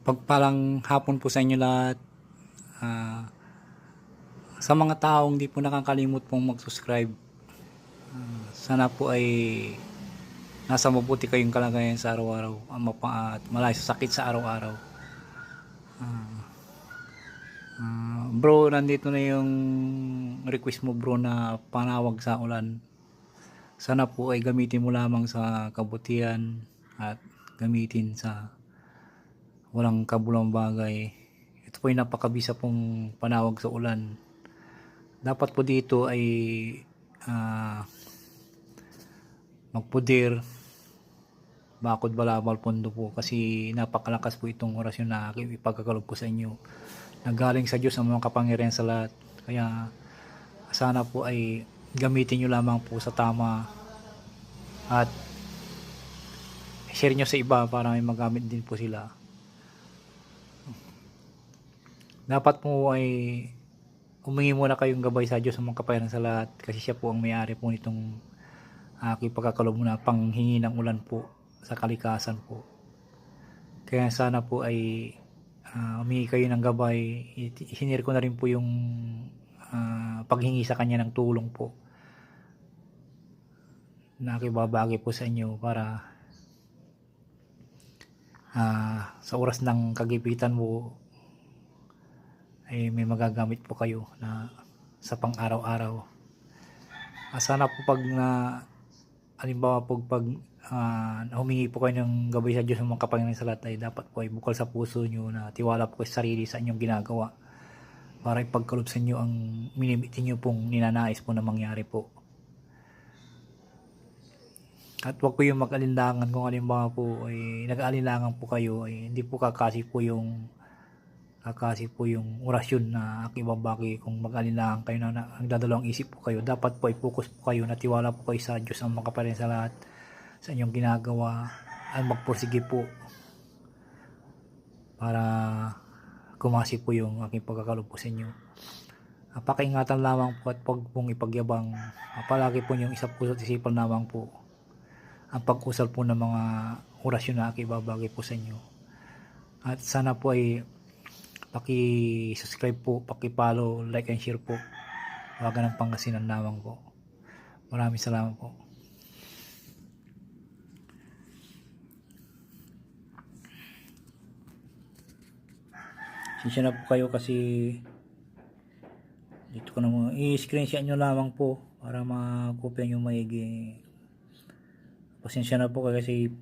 Pagpalang hapon po sa inyo lahat. Ah, sa mga taong di po nakakalimot pong mag-subscribe, sana po ay nasa mabuti kayong kalagayan sa araw-araw at malayo sa sakit sa araw-araw. Bro, nandito na yung request mo bro na panawag sa ulan. Sana po ay gamitin mo lamang sa kabutihan at gamitin sa walang kabulang bagay. Ito po ay napakabisa pong panawag sa ulan. Dapat po dito ay magpudir, bakod balabal pondo po, kasi napakalakas po itong orasyon na aking ipagkakalog po sa inyo. Nanggaling sa Diyos ang mga kapangyarihan sa lahat. Kaya sana po ay gamitin nyo lamang po sa tama at share nyo sa iba para may magamit din po sila. Dapat po ay humingi muna kayong gabay sa Diyos ang mga kapangyarihan sa lahat, kasi siya po ang may-ari po nitong aking pagkakalog na panghingi ng ulan po sa kalikasan po. Kaya sana po ay humingi kayo ng gabay. Isinir ko na rin po yung paghingi sa kanya ng tulong po na akibabagi po sa inyo para sa oras ng kagipitan mo ay may magagamit po kayo na sa pang araw-araw. Sana po pag halimbawa po pag humingi po kayo ng gabay sa Diyos ng mga kapangyarihan sa lahat, ay dapat po ay bukal sa puso nyo na tiwala po kayo sa sarili sa inyong ginagawa para ipagkaloob sa inyo ang minimiti nyo pong ninanais po na mangyari po. At huwag po yung mag-alinlangan kung halimbawa po ay nag-alinlangan po kayo, ay hindi po kakasi po yung orasyon na akibabagi. Kung mag-alinlangan kayo na nagdadalawang isip po kayo, dapat po ay focus po kayo na tiwala po kayo sa Diyos ang makaparin sa lahat sa inyong ginagawa, ay magpursige po para kumasi po yung aking pagkakalob po sa inyo. Pakiingatan lamang po at huwag pong ipagyabang. Palagi po yung isa puso at isipan lamang po ang pag-usal po ng mga orasyon na akibabagi po sa inyo. At sana po ay paki-subscribe po, paki-follow, like and share po. Huwag ng Pangasinan lamang po. Maraming salamat po. Sinsya na po kayo kasi dito ko na mo i-screenshot nyo lamang po para makopya nyo maigi. Pasensya na po kasi